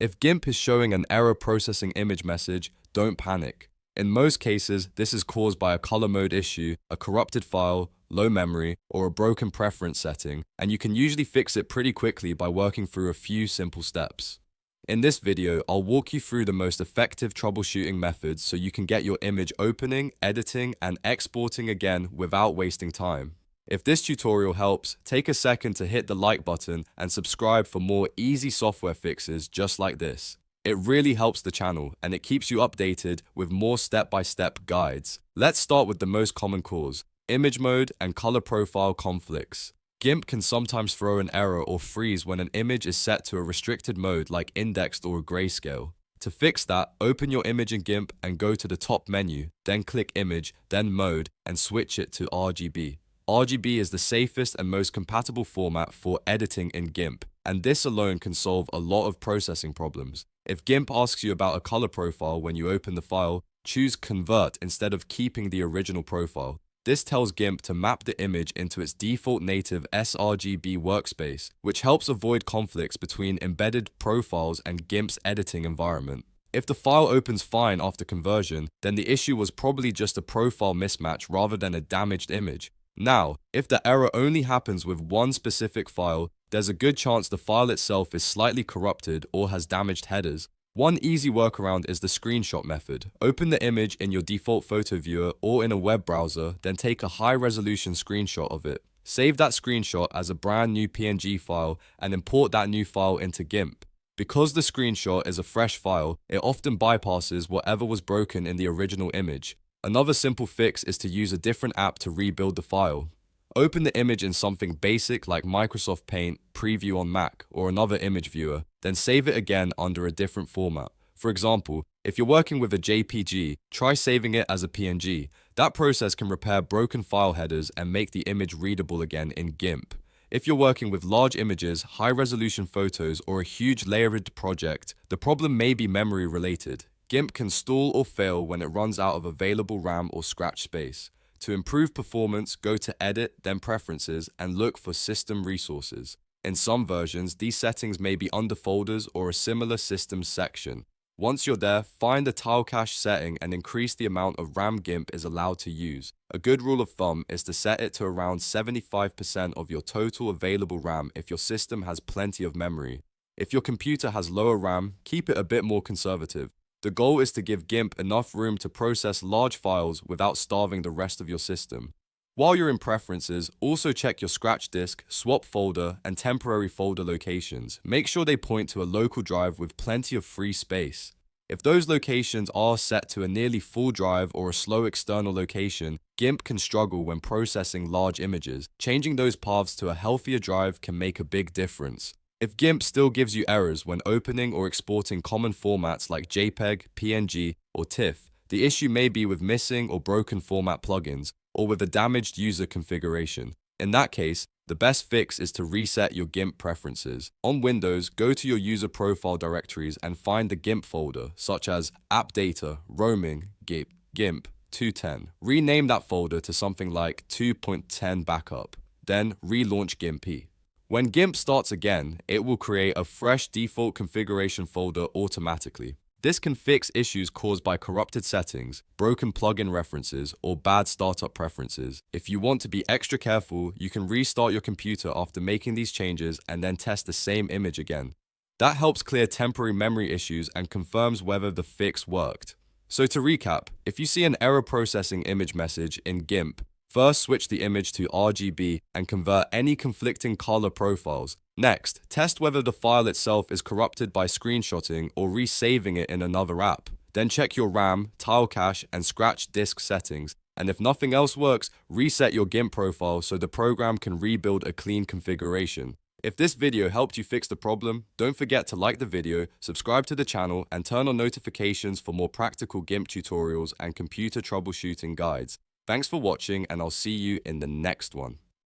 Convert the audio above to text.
If Gimp is showing an error processing image message, don't panic. In most cases, this is caused by a color mode issue, a corrupted file, low memory, or a broken preference setting, and you can usually fix it pretty quickly by working through a few simple steps. In this video, I'll walk you through the most effective troubleshooting methods so you can get your image opening, editing, and exporting again without wasting time. If this tutorial helps, take a second to hit the like button and subscribe for more easy software fixes just like this. It really helps the channel and it keeps you updated with more step-by-step guides. Let's start with the most common cause: image mode and color profile conflicts. Gimp can sometimes throw an error or freeze when an image is set to a restricted mode like indexed or grayscale. To fix that, open your image in Gimp and go to the top menu, then click Image, then Mode, and switch it to RGB. RGB is the safest and most compatible format for editing in Gimp, and this alone can solve a lot of processing problems. If Gimp asks you about a color profile when you open the file, choose Convert instead of keeping the original profile. This tells Gimp to map the image into its default native sRGB workspace, which helps avoid conflicts between embedded profiles and Gimp's editing environment. If the file opens fine after conversion, then the issue was probably just a profile mismatch rather than a damaged image. Now, if the error only happens with one specific file, there's a good chance the file itself is slightly corrupted or has damaged headers. One easy workaround is the screenshot method. Open the image in your default photo viewer or in a web browser, then take a high-resolution screenshot of it. Save that screenshot as a brand new PNG file and import that new file into Gimp. Because the screenshot is a fresh file, it often bypasses whatever was broken in the original image. Another simple fix is to use a different app to rebuild the file. Open the image in something basic like Microsoft Paint, Preview on Mac, or another image viewer, then save it again under a different format. For example, if you're working with a JPG, try saving it as a PNG. That process can repair broken file headers and make the image readable again in Gimp. If you're working with large images, high-resolution photos, or a huge layered project, the problem may be memory related. Gimp can stall or fail when it runs out of available RAM or scratch space. To improve performance, go to Edit, then Preferences, and look for System Resources. In some versions, these settings may be under Folders or a similar Systems section. Once you're there, find the tile cache setting and increase the amount of RAM Gimp is allowed to use. A good rule of thumb is to set it to around 75% of your total available RAM if your system has plenty of memory. If your computer has lower RAM, keep it a bit more conservative. The goal is to give Gimp enough room to process large files without starving the rest of your system. While you're in Preferences, also check your scratch disk, swap folder, and temporary folder locations. Make sure they point to a local drive with plenty of free space. If those locations are set to a nearly full drive or a slow external location, Gimp can struggle when processing large images. Changing those paths to a healthier drive can make a big difference. If Gimp still gives you errors when opening or exporting common formats like JPEG, PNG, or TIFF, the issue may be with missing or broken format plugins, or with a damaged user configuration. In that case, the best fix is to reset your Gimp preferences. On Windows, go to your user profile directories and find the Gimp folder, such as App Data, Roaming, Gimp 210. Rename that folder to something like 2.10 Backup, then relaunch Gimpy. When Gimp starts again, it will create a fresh default configuration folder automatically. This can fix issues caused by corrupted settings, broken plugin references, or bad startup preferences. If you want to be extra careful, you can restart your computer after making these changes and then test the same image again. That helps clear temporary memory issues and confirms whether the fix worked. So to recap, if you see an error processing image message in Gimp, first switch the image to RGB and convert any conflicting color profiles. Next, test whether the file itself is corrupted by screenshotting or resaving it in another app. Then check your RAM, tile cache, and scratch disk settings. And if nothing else works, reset your Gimp profile so the program can rebuild a clean configuration. If this video helped you fix the problem, don't forget to like the video, subscribe to the channel, and turn on notifications for more practical Gimp tutorials and computer troubleshooting guides. Thanks for watching, and I'll see you in the next one.